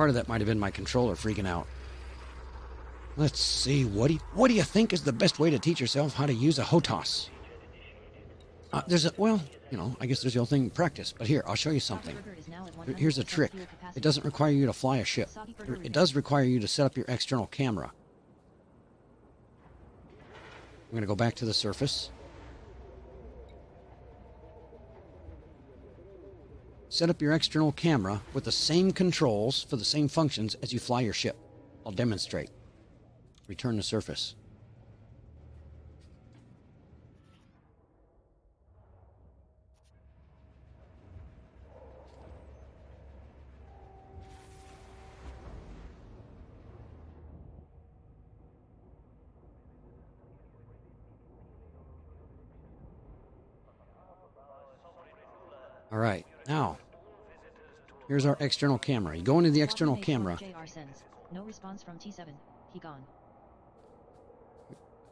Part of that might have been my controller freaking out. Let's see, what do you think is the best way to teach yourself how to use a HOTAS? Well, I guess there's the old thing, practice. But here, I'll show you something. Here's a trick. It doesn't require you to fly a ship. It does require you to set up your external camera. I'm going to go back to the surface. Set up your external camera with the same controls for the same functions as you fly your ship. I'll demonstrate. Return to surface. All right, now, here's our external camera. You go into the external camera. No response from T7. He gone.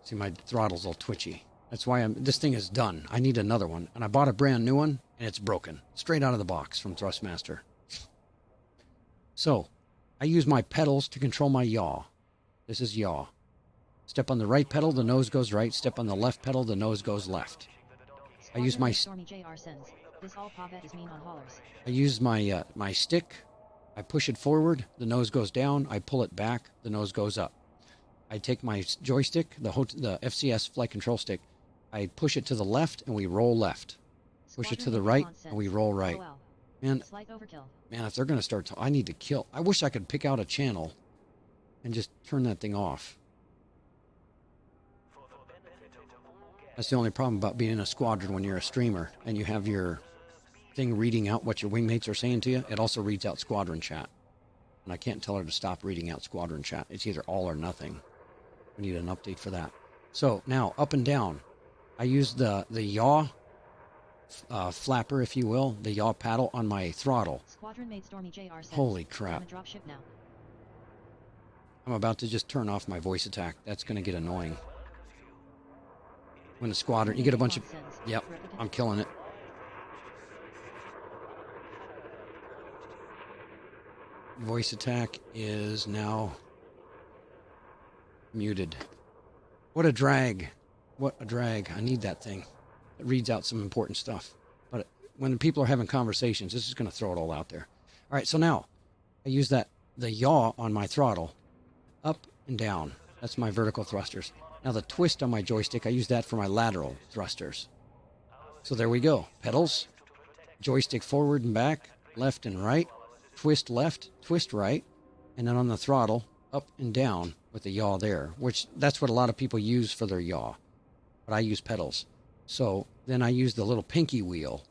See, my throttle's all twitchy. That's why this thing is done. I need another one. And I bought a brand new one, and it's broken. Straight out of the box from Thrustmaster. So, I use my pedals to control my yaw. This is yaw. Step on the right pedal, the nose goes right. Step on the left pedal, the nose goes left. I use my... I use my stick. I push it forward, the nose goes down. I pull it back, the nose goes up. I take my joystick, the FCS flight control stick. I push it to the left, and we roll left. Push it to the right, and we roll right. Man, if they're going to start... I need to kill... I wish I could pick out a channel and just turn that thing off. That's the only problem about being in a squadron when you're a streamer and you have your thing reading out what your wingmates are saying to you. It also reads out squadron chat. And I can't tell her to stop reading out squadron chat. It's either all or nothing. We need an update for that. So now, up and down. I use the yaw flapper, if you will, the yaw paddle on my throttle. Holy crap. I'm about to just turn off my voice attack. That's going to get annoying. When the squadron, you get a bunch of... Yep, I'm killing it. Voice attack is now muted. What a drag. What a drag. I need that thing. It reads out some important stuff. But when people are having conversations, this is going to throw it all out there. All right, so now I use the yaw on my throttle, up and down. That's my vertical thrusters. Now the twist on my joystick, I use that for my lateral thrusters. So there we go. Pedals, joystick forward and back, left and right, twist left, twist right, and then on the throttle, up and down with the yaw there, which that's what a lot of people use for their yaw. But I use pedals. So then I use the little pinky wheel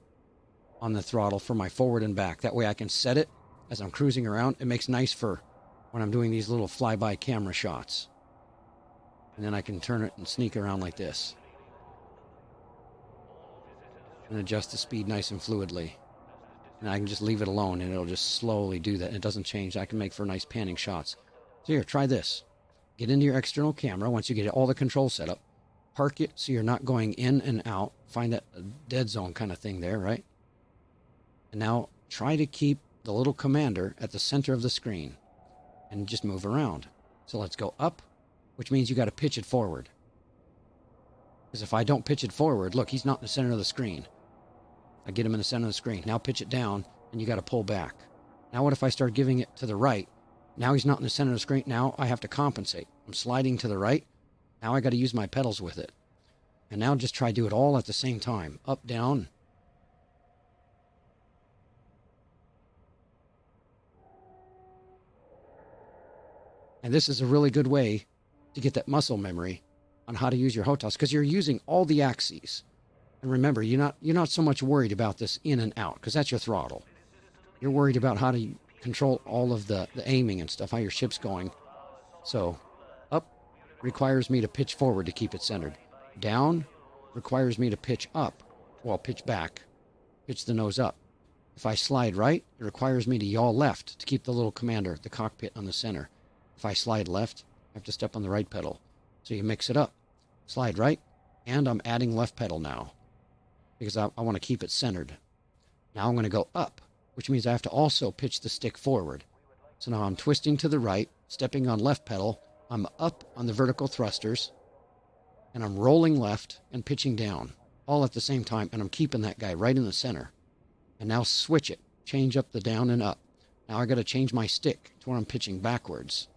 on the throttle for my forward and back. That way I can set it as I'm cruising around. It makes nice for when I'm doing these little flyby camera shots. And then I can turn it and sneak around like this. And adjust the speed nice and fluidly. And I can just leave it alone and it'll just slowly do that. It doesn't change. I can make for nice panning shots. So here, try this. Get into your external camera once you get all the controls set up. Park it so you're not going in and out. Find that dead zone kind of thing there, right? And now try to keep the little commander at the center of the screen. And just move around. So let's go up. Which means you got to pitch it forward. Because if I don't pitch it forward, look, he's not in the center of the screen. I get him in the center of the screen. Now pitch it down, and you got to pull back. Now what if I start giving it to the right? Now he's not in the center of the screen. Now I have to compensate. I'm sliding to the right. Now I got to use my pedals with it. And now just try to do it all at the same time. Up, down. And this is a really good way to get that muscle memory on how to use your HOTAS, because you're using all the axes. And remember, you're not so much worried about this in and out, because that's your throttle. You're worried about how to control all of the aiming and stuff, how your ship's going. So, up requires me to pitch forward to keep it centered. Down requires me to pitch up, well, pitch back, pitch the nose up. If I slide right, it requires me to yaw left to keep the little commander, the cockpit, on the center. If I slide left, I have to step on the right pedal. So you mix it up. Slide right, and I'm adding left pedal now because I want to keep it centered. Now I'm going to go up, which means I have to also pitch the stick forward. So now I'm twisting to the right, stepping on left pedal. I'm up on the vertical thrusters, and I'm rolling left and pitching down, all at the same time, and I'm keeping that guy right in the center. And now switch it, change up the down and up. Now I got to change my stick to where I'm pitching backwards.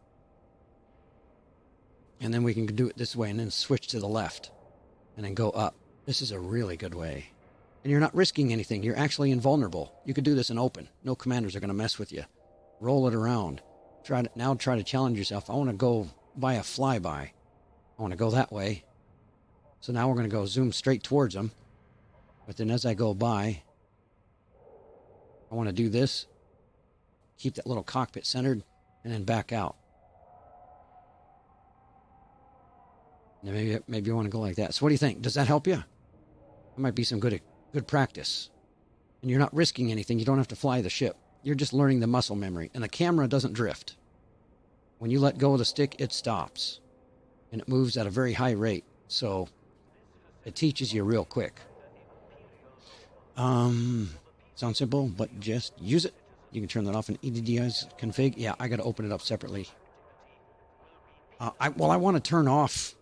And then we can do it this way and then switch to the left and then go up. This is a really good way. And you're not risking anything. You're actually invulnerable. You could do this in open. No commanders are going to mess with you. Roll it around. Try to challenge yourself. I want to go by a flyby. I want to go that way. So now we're going to go zoom straight towards them. But then as I go by, I want to do this. Keep that little cockpit centered and then back out. And maybe you want to go like that. So what do you think? Does that help you? That might be some good practice. And you're not risking anything. You don't have to fly the ship. You're just learning the muscle memory. And the camera doesn't drift. When you let go of the stick, it stops. And it moves at a very high rate. So it teaches you real quick. Sounds simple, but just use it. You can turn that off in EDDI's config. Yeah, I got to open it up separately. I want to turn off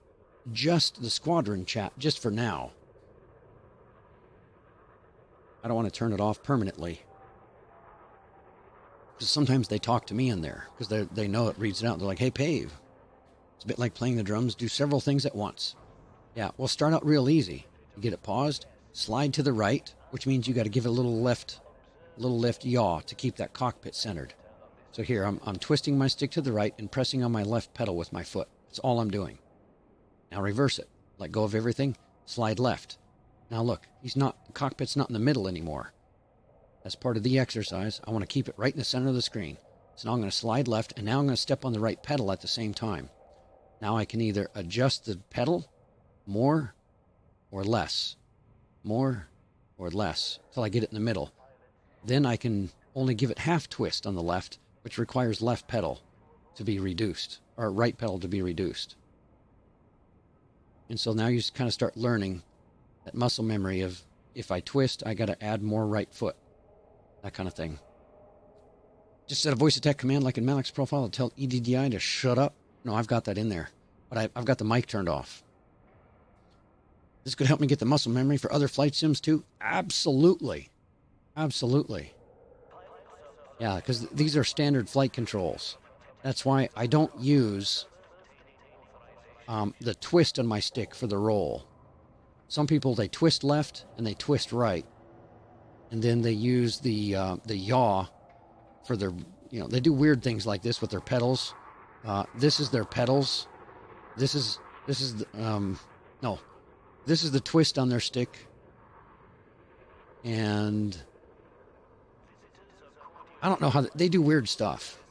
just the squadron chat just for now. I don't want to turn it off permanently. Because sometimes they talk to me in there because they know it reads it out. They're like, hey, Pave. It's a bit like playing the drums. Do several things at once. Yeah, we'll start out real easy. You get it paused. Slide to the right, which means you got to give it a little lift yaw to keep that cockpit centered. So here, I'm twisting my stick to the right and pressing on my left pedal with my foot. That's all I'm doing. Now reverse it. Let go of everything. Slide left. Now look, the cockpit's not in the middle anymore. That's part of the exercise. I want to keep it right in the center of the screen. So now I'm going to slide left, and now I'm going to step on the right pedal at the same time. Now I can either adjust the pedal more or less. More or less, till I get it in the middle. Then I can only give it half twist on the left, which requires left pedal to be reduced, or right pedal to be reduced. And so now you kind of start learning that muscle memory of, if I twist, I got to add more right foot. That kind of thing. Just set a voice attack command like in Malik's profile to tell EDDI to shut up. No, I've got that in there. But I've got the mic turned off. This could help me get the muscle memory for other flight sims too? Absolutely. Absolutely. Yeah, because these are standard flight controls. That's why I don't use the twist on my stick for the roll. Some people, they twist left and they twist right. And then they use the yaw for their, they do weird things like this with their pedals. This is their pedals. This is the twist on their stick. And I don't know how they do weird stuff.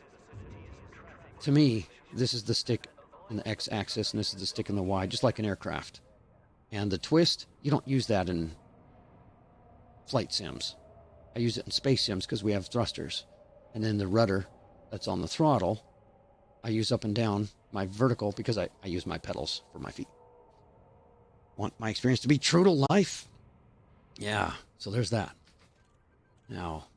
To me, this is the stick in the X-axis and this is the stick in the Y, just like an aircraft. And the twist, you don't use that in flight sims. I use it in space sims because we have thrusters. And then the rudder that's on the throttle, I use up and down my vertical because I use my pedals for my feet. Want my experience to be true to life? Yeah, so there's that. Now,